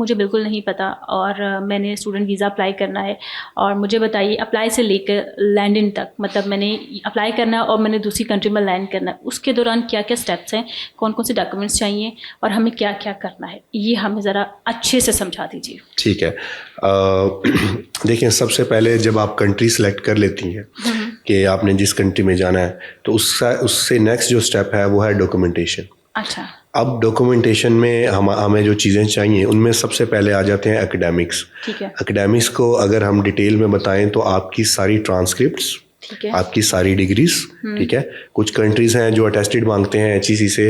मुझे बिल्कुल नहीं पता, और मैंने स्टूडेंट वीज़ा अप्लाई करना है। और मुझे बताइए अप्लाई से लेकर लैंडिंग तक, मतलब मैंने अप्लाई करना है और मैंने दूसरी कंट्री में लैंड करना है, उसके दौरान क्या क्या स्टेप्स हैं, कौन कौन से डॉक्यूमेंट्स चाहिए और हमें क्या क्या करना है, ये हमें ज़रा अच्छे से समझा दीजिए। ठीक है। देखिए, सबसे पहले जब आप कंट्री सेलेक्ट कर लेती हैं कि आपने जिस कंट्री में जाना है, तो उससे नेक्स्ट जो स्टेप है वो है डॉक्यूमेंटेशन। अच्छा। अब डॉक्यूमेंटेशन में हमें जो चीज़ें चाहिए उनमें सबसे पहले आ जाते हैं एकेडमिक्स। ठीक है। एकेडमिक्स को अगर हम डिटेल में बताएं तो आपकी सारी ट्रांसक्रिप्ट्स, ठीक है। आपकी सारी डिग्रीज, ठीक है। कुछ कंट्रीज हैं जो अटेस्टेड मांगते हैं HEC से,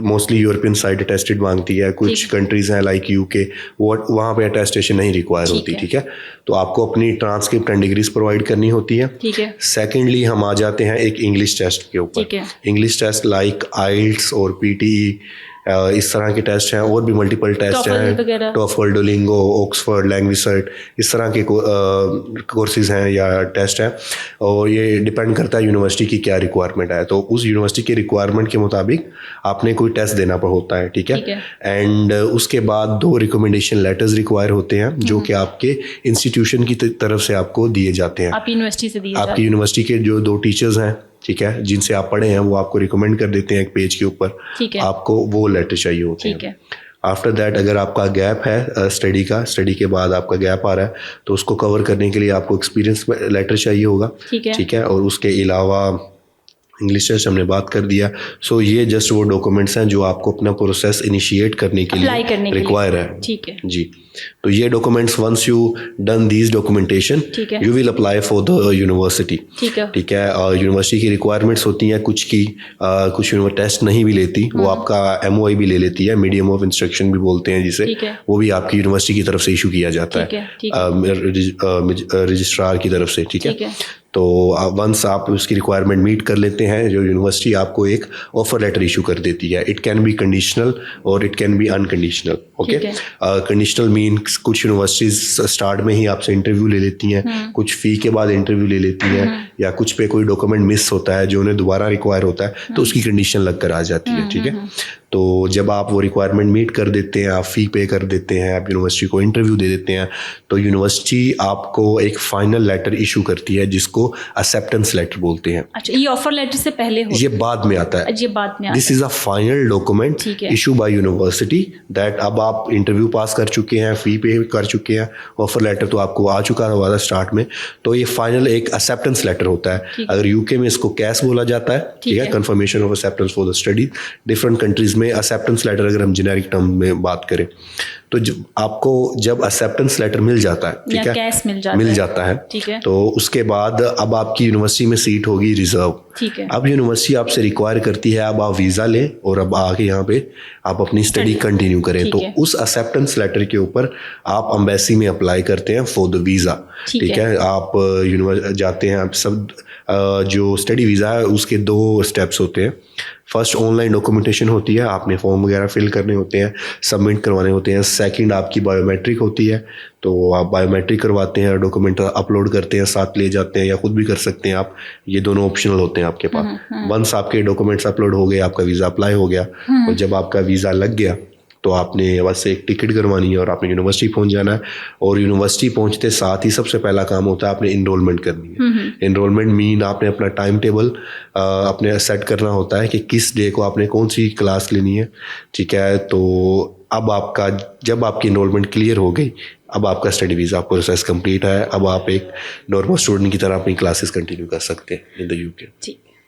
मोस्टली यूरोपियन साइड अटेस्टेड मांगती है। कुछ कंट्रीज हैं लाइक UK, वो वहाँ पे अटेस्टेशन नहीं रिक्वायर होती, ठीक है। तो आपको अपनी ट्रांसक्रिप्ट एंड डिग्रीज प्रोवाइड करनी होती है, ठीक है। सेकेंडली हम आ जाते हैं एक इंग्लिश टेस्ट के ऊपर। इंग्लिश टेस्ट लाइक IELTS और PTE, इस तरह के टेस्ट हैं, और भी मल्टीपल टेस्ट हैं, टॉफल, डुओलिंगो, ऑक्सफोर्ड, लैंग्वेज सर्ट, इस तरह के कोर्सेज हैं या टेस्ट हैं। और ये डिपेंड करता है यूनिवर्सिटी की क्या रिक्वायरमेंट है, तो उस यूनिवर्सिटी के रिक्वायरमेंट के मुताबिक आपने कोई टेस्ट देना होता है, ठीक है। एंड उसके बाद 2 रिकमेंडेशन लेटर्स रिक्वायर होते हैं जो कि आपके इंस्टीट्यूशन की तरफ से आपको दिए जाते हैं। आपकी यूनिवर्सिटी से दिए, आपकी यूनिवर्सिटी के जो 2 टीचर्स हैं, ठीक है, जिनसे आप पढ़े हैं, वो आपको रिकमेंड कर देते हैं एक पेज के ऊपर, आपको वो लेटर चाहिए होते हैं। आफ्टर दैट अगर आपका गैप है स्टडी के बाद आपका गैप आ रहा है, तो उसको कवर करने के लिए आपको एक्सपीरियंस लेटर चाहिए होगा, ठीक है। और उसके अलावा इंग्लिश टेस्ट हमने बात कर दिया। सो ये जस्ट वो डॉक्यूमेंट्स हैं जो आपको अपना प्रोसेस इनिशिएट करने के लिए रिक्वायर है, ठीक है जी। तो ये documents once you done these documentation you will apply for the university, ठीक है। और यूनिवर्सिटी की रिक्वायरमेंट्स होती हैं कुछ की, कुछ टेस्ट नहीं भी लेती, वो आपका MOI भी ले लेती है, मीडियम ऑफ इंस्ट्रक्शन भी बोलते हैं जिसे, वो भी आपकी यूनिवर्सिटी की तरफ से इशू किया जाता है रजिस्ट्रार की तरफ से, ठीक है। तो वंस आप उसकी रिक्वायरमेंट मीट कर लेते हैं, जो यूनिवर्सिटी आपको एक ऑफर लेटर इशू कर देती है। इट कैन बी कंडीशनल और it can be unconditional, okay. Conditional means कुछ यूनिवर्सिटीज स्टार्ट में ही आपसे इंटरव्यू ले लेती हैं, कुछ फ़ी के बाद इंटरव्यू ले लेती हैं, या कुछ पे कोई डॉक्यूमेंट मिस होता है जो उन्हें दोबारा रिक्वायर होता है, तो उसकी कंडीशन लग कर आ जाती है, ठीक है। तो जब आप वो रिक्वायरमेंट मीट कर देते हैं, आप फ़ी पे कर देते हैं, आप यूनिवर्सिटी को इंटरव्यू दे देते हैं, तो यूनिवर्सिटी आपको एक फाइनल लेटर इशू करती है जिसको एक्सेप्टेंस लेटर बोलते हैं। अच्छा, ये ऑफर लेटर से पहले हो? ये बाद में आता है, ये बाद में। This is a final document issue bye university that अब आप इंटरव्यू पास कर चुके हैं, फ़ी पे कर चुके हैं, ऑफर लेटर तो आपको आ चुका हुआ था स्टार्ट में, तो ये फाइनल एक एक्सेप्टेंस लेटर होता है। अगर UK में इसको कैस बोला जाता है, ठीक है, confirmation of acceptance for the study. Different countries में एक्सेप्टेंस लेटर अगर हम जेनेरिक टर्म में बात करें, तो आपको जब एक्सेप्टेंस लेटर मिल जाता है, ठीक है, कैश मिल जाता है, ठीक है, तो उसके बाद अब आपकी यूनिवर्सिटी में सीट होगी रिजर्व, ठीक है। अब यूनिवर्सिटी आपसे रिक्वायर करती है अब आप वीज़ा लें और अब आके यहाँ पे आप अपनी स्टडी कंटिन्यू करें, तो उस एक्सेप्टेंस लेटर के ऊपर आप एम्बेसी में अप्लाई करते हैं फॉर द वीज़ा, ठीक है। आप यूनिवर्सिटी जाते हैं, आप सब जो स्टडी वीज़ा है उसके 2 स्टेप्स होते हैं। फर्स्ट ऑनलाइन डॉक्यूमेंटेशन होती है, आपने फॉर्म वगैरह फिल करने होते हैं, सबमिट करवाने होते हैं। सेकंड आपकी बायोमेट्रिक होती है, तो आप बायोमेट्रिक करवाते हैं, डॉक्यूमेंट अपलोड करते हैं, साथ ले जाते हैं या खुद भी कर सकते हैं आप, ये दोनों ऑप्शनल होते हैं आपके पास। वंस आपके डॉक्यूमेंट्स अपलोड हो गए, आपका वीज़ा अप्लाई हो गया, और जब आपका वीज़ा लग गया तो आपने बस एक टिकट करवानी है और आपने यूनिवर्सिटी पहुंच जाना है। और यूनिवर्सिटी पहुंचते साथ ही सबसे पहला काम होता है आपने इनरोलमेंट करनी है। इनरोलमेंट मीन आपने अपना टाइम टेबल अपने सेट करना होता है कि किस डे को आपने कौन सी क्लास लेनी है, ठीक है। तो अब आपका जब आपकी इनरोलमेंट क्लियर हो गई, अब आपका स्टडी वीज़ा प्रोसेस कंप्लीट है, अब आप एक नॉर्मल स्टूडेंट की तरह अपनी क्लासेस कंटिन्यू कर सकते हैं इन द UK।